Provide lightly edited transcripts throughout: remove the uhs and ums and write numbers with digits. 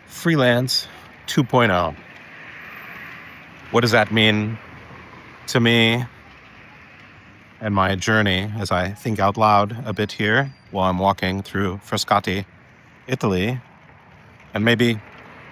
Freelance 2.0. What does that mean to me and my journey as I think out loud a bit here while I'm walking through Frascati, Italy? And maybe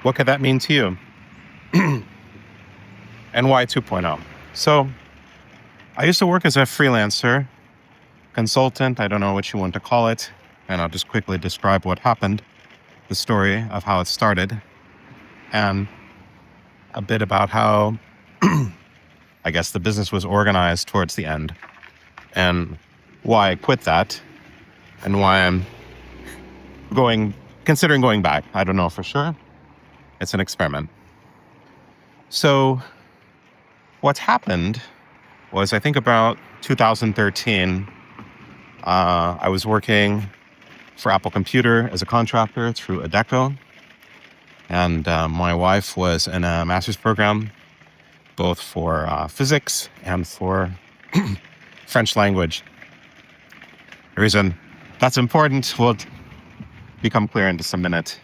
what could that mean to you? And why 2.0? So I used to work as a freelancer, consultant, I don't know what you want to call it, and I'll just quickly describe what happened, the story of how it started, and a bit about how I guess the business was organized towards the end, and why I quit that, and why I'm considering going back. I don't know for sure. It's an experiment. So what happened was, I think about 2013, I was working for Apple Computer as a contractor through Adecco. And my wife was in a master's program, both for physics and for French language. The reason that's important will become clear in just a minute.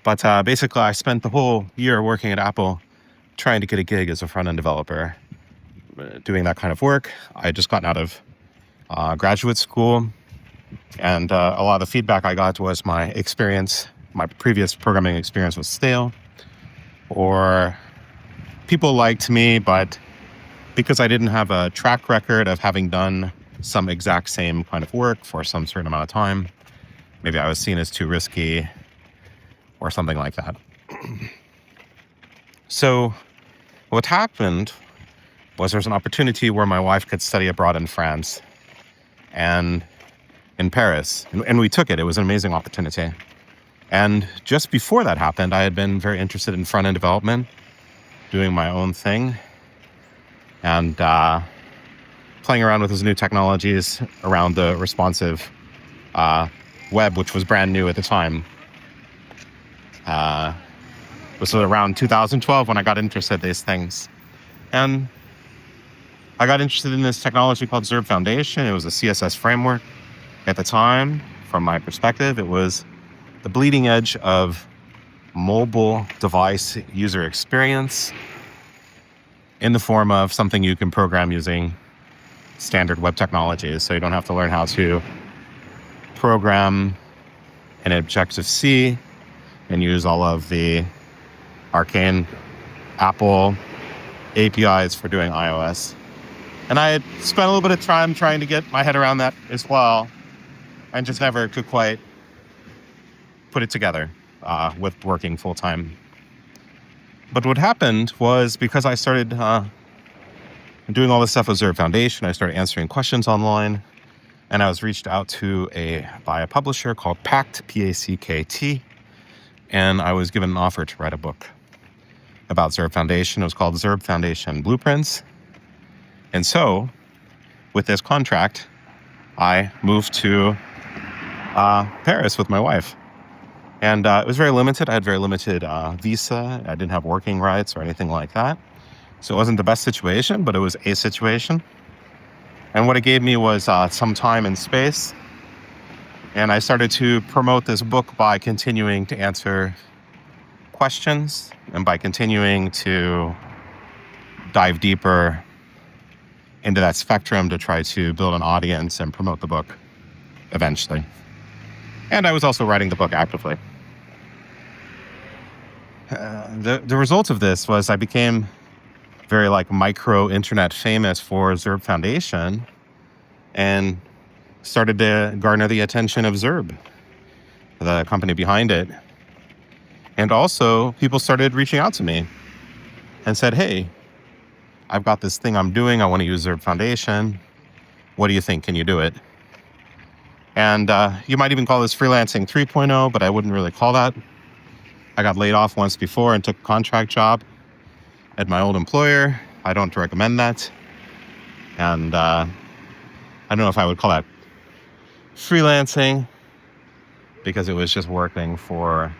But basically, I spent the whole year working at Apple trying to get a gig as a front-end developer, doing that kind of work. I had just gotten out of graduate school, and a lot of the feedback I got was my previous programming experience was stale, or people liked me, but because I didn't have a track record of having done some exact same kind of work for some certain amount of time, maybe I was seen as too risky or something like that. So what happened was there was an opportunity where my wife could study abroad in France and in Paris, and we took it. It was an amazing opportunity. And just before that happened, I had been very interested in front-end development, doing my own thing, and playing around with those new technologies around the responsive web, which was brand new at the time. It was around 2012 when I got interested in these things. And I got interested in this technology called Zurb Foundation. It was a CSS framework. At the time, from my perspective, it was the bleeding edge of mobile device user experience in the form of something you can program using standard web technologies. So you don't have to learn how to program in Objective-C and use all of the arcane Apple APIs for doing iOS. And I had spent a little bit of time trying to get my head around that as well, and just never could quite put it together with working full-time. But what happened was, because I started doing all this stuff with Zurb Foundation, I started answering questions online, and I was reached out to by a publisher called Packt, P-A-C-K-T, and I was given an offer to write a book about Zurb Foundation. It was called Zurb Foundation Blueprints. And so, with this contract, I moved to Paris with my wife. And it was very limited. I had very limited visa. I didn't have working rights or anything like that. So it wasn't the best situation, but it was a situation. And what it gave me was some time and space. And I started to promote this book by continuing to answer questions and by continuing to dive deeper into that spectrum to try to build an audience and promote the book eventually. And I was also writing the book actively. The result of this was I became very micro internet famous for Zurb Foundation and started to garner the attention of Zurb, the company behind it. And also people started reaching out to me and said, hey, I've got this thing I'm doing. I want to use Zurb Foundation. What do you think? Can you do it? And you might even call this freelancing 3.0, but I wouldn't really call that. I got laid off once before and took a contract job at my old employer. I don't recommend that. And I don't know if I would call that freelancing, because it was just working for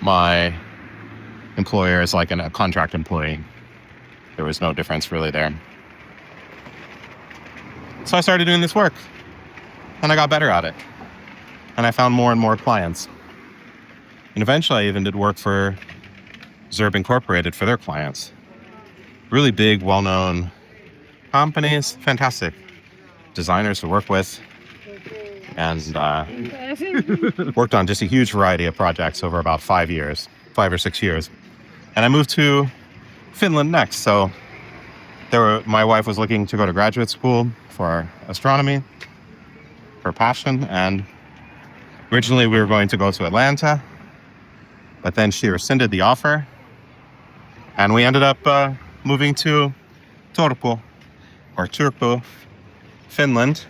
my employer as a contract employee. There was no difference really there. So I started doing this work, and I got better at it. And I found more and more clients. And eventually I even did work for Zurb Incorporated for their clients. Really big, well-known companies, fantastic designers to work with, and worked on just a huge variety of projects over about 5 or 6 years. And I moved to Finland next. So my wife was looking to go to graduate school for astronomy, her passion, and originally we were going to go to Atlanta, but then she rescinded the offer, and we ended up moving to Turku, Finland.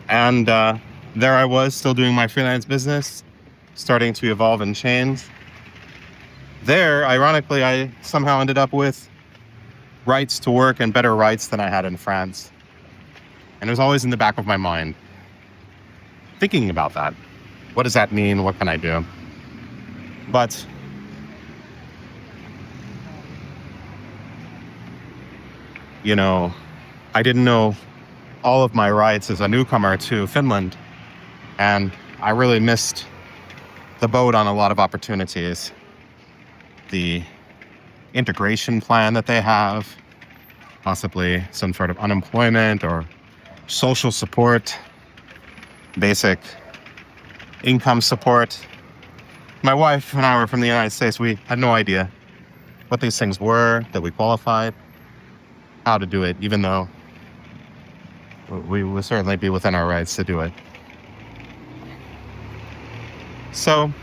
And there I was, still doing my freelance business, starting to evolve and change. There, ironically, I somehow ended up with rights to work and better rights than I had in France. And it was always in the back of my mind, thinking about that. What does that mean? What can I do? But I didn't know all of my rights as a newcomer to Finland, and I really missed the boat on a lot of opportunities. The integration plan that they have, possibly some sort of unemployment or social support, basic income support. My wife and I were from the United States. We had no idea what these things were, that we qualified, how to do it, even though we would certainly be within our rights to do it. So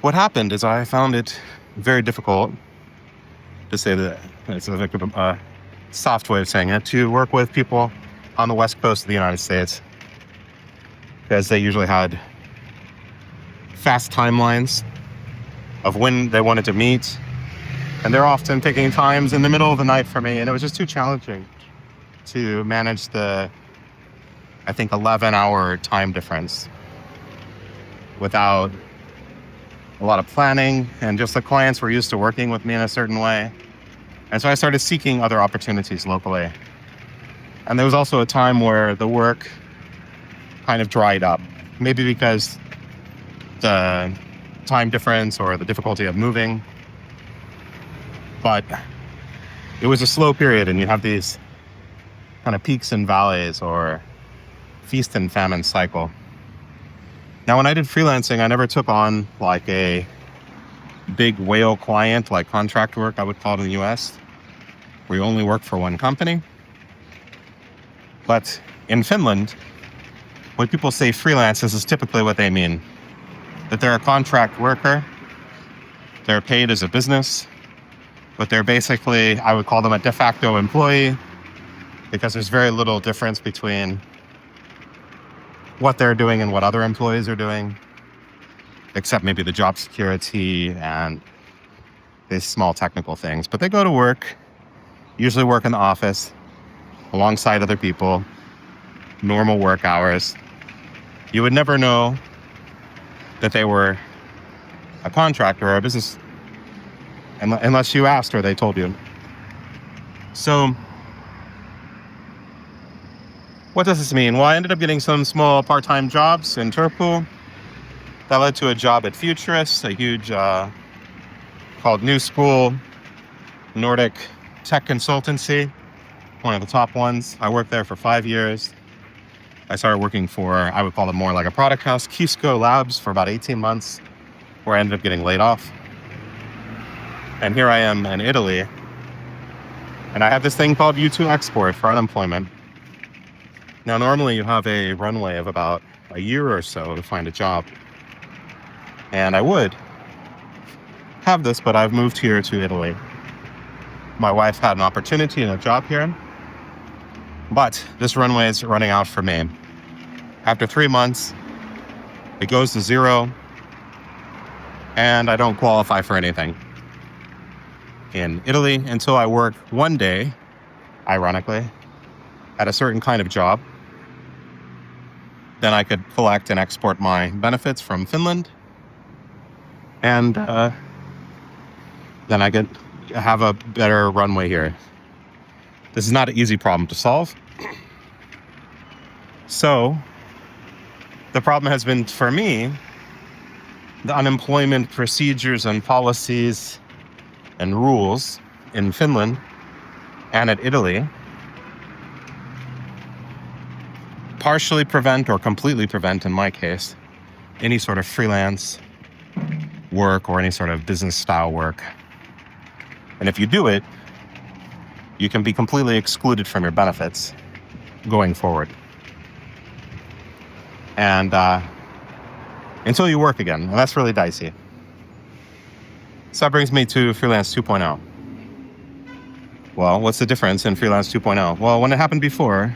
what happened is I found it very difficult, to say that it's a soft way of saying it, to work with people on the west coast of the United States, because they usually had fast timelines of when they wanted to meet, and they're often picking times in the middle of the night for me, and it was just too challenging to manage the, 11-hour time difference without a lot of planning, and just the clients were used to working with me in a certain way. And so I started seeking other opportunities locally. And there was also a time where the work kind of dried up, maybe because the time difference or the difficulty of moving. But it was a slow period, and you have these kind of peaks and valleys, or feast and famine cycle. Now, when I did freelancing, I never took on like a big whale client, like contract work, I would call it in the US, where you only work for one company. But in Finland, when people say freelance, this is typically what they mean. That they're a contract worker, they're paid as a business, but they're basically, I would call them a de facto employee, because there's very little difference between what they're doing and what other employees are doing, except maybe the job security and these small technical things. But they go to work, usually work in the office alongside other people, normal work hours. You would never know that they were a contractor or a business unless you asked or they told you. So what does this mean? Well, I ended up getting some small part-time jobs in Turku. That led to a job at Futurist, a huge called New School Nordic tech consultancy, one of the top ones. I worked there for 5 years. I started working for, I would call it more like a product house, Kisco Labs, for about 18 months, where I ended up getting laid off. And here I am in Italy, and I have this thing called U2 Export for unemployment. Now, normally you have a runway of about a year or so to find a job. And I would have this, but I've moved here to Italy. My wife had an opportunity and a job here, but this runway is running out for me. After 3 months, it goes to zero, and I don't qualify for anything in Italy until I work one day, ironically, at a certain kind of job. Then I could collect and export my benefits from Finland, and then I could have a better runway here. This is not an easy problem to solve. So The problem has been, for me, the unemployment procedures and policies and rules in Finland and at Italy partially prevent, or completely prevent in my case, any sort of freelance work or any sort of business style work. And if you do it, you can be completely excluded from your benefits going forward. And until you work again, and that's really dicey. So that brings me to Freelance 2.0. Well, what's the difference in Freelance 2.0? Well, when it happened before,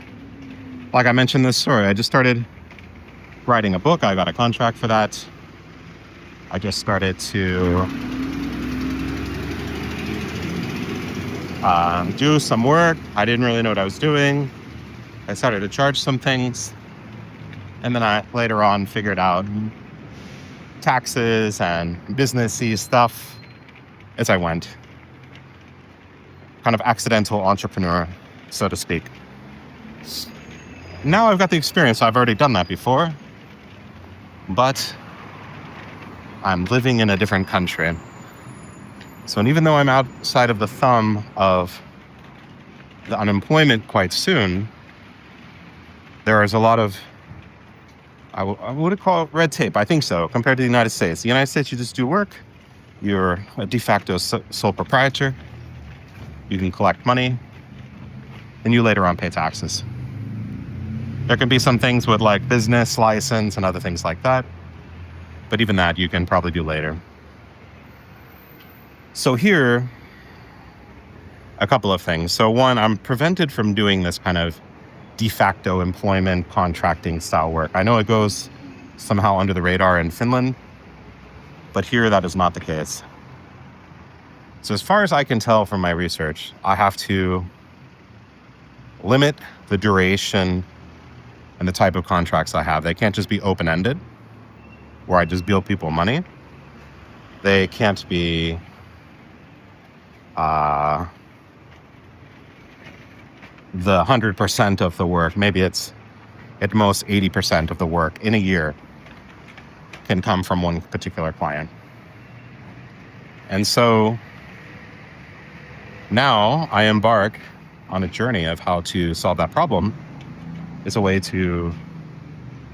like I mentioned this story, I just started writing a book. I got a contract for that. I just started to do some work. I didn't really know what I was doing. I started to charge some things. And then I later on figured out taxes and businessy stuff as I went. Kind of accidental entrepreneur, so to speak. Now I've got the experience. I've already done that before. But I'm living in a different country. So even though I'm outside of the thumb of the unemployment quite soon, there is a lot of, I would call it red tape. I think so, compared to the United States. The United States, you just do work. You're a de facto sole proprietor. You can collect money. And you later on pay taxes. There can be some things with like business license and other things like that. But even that you can probably do later. So here, a couple of things. So one, I'm prevented from doing this kind of de facto employment contracting style work. I know it goes somehow under the radar in Finland, but here that is not the case. So as far as I can tell from my research, I have to limit the duration and the type of contracts I have. They can't just be open-ended, where I just bill people money. They can't be the 100% of the work. Maybe it's at most 80% of the work in a year can come from one particular client. And so now I embark on a journey of how to solve that problem. It's a way to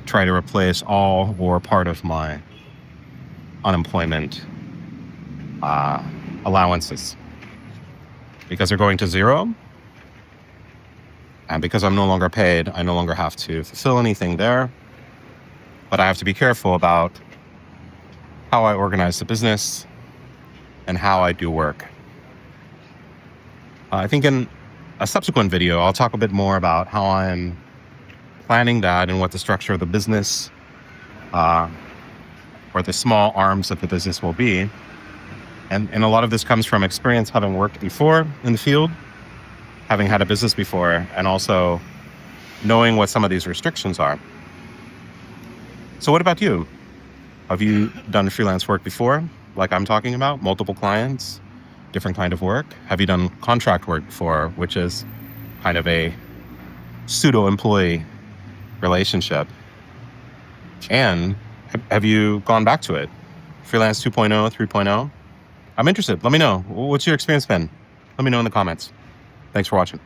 try to replace all or part of my unemployment allowances, because they're going to zero. And because I'm no longer paid, I no longer have to fulfill anything there. But I have to be careful about how I organize the business and how I do work. I think in a subsequent video, I'll talk a bit more about how I'm planning that and what the structure of the business or the small arms of the business will be. And a lot of this comes from experience, having worked before in the field, having had a business before, and also knowing what some of these restrictions are. So what about you? Have you done freelance work before, like I'm talking about? Multiple clients, different kind of work? Have you done contract work before, which is kind of a pseudo-employee relationship? And have you gone back to it? Freelance 2.0, 3.0? I'm interested. Let me know. What's your experience been? Let me know in the comments. Thanks for watching.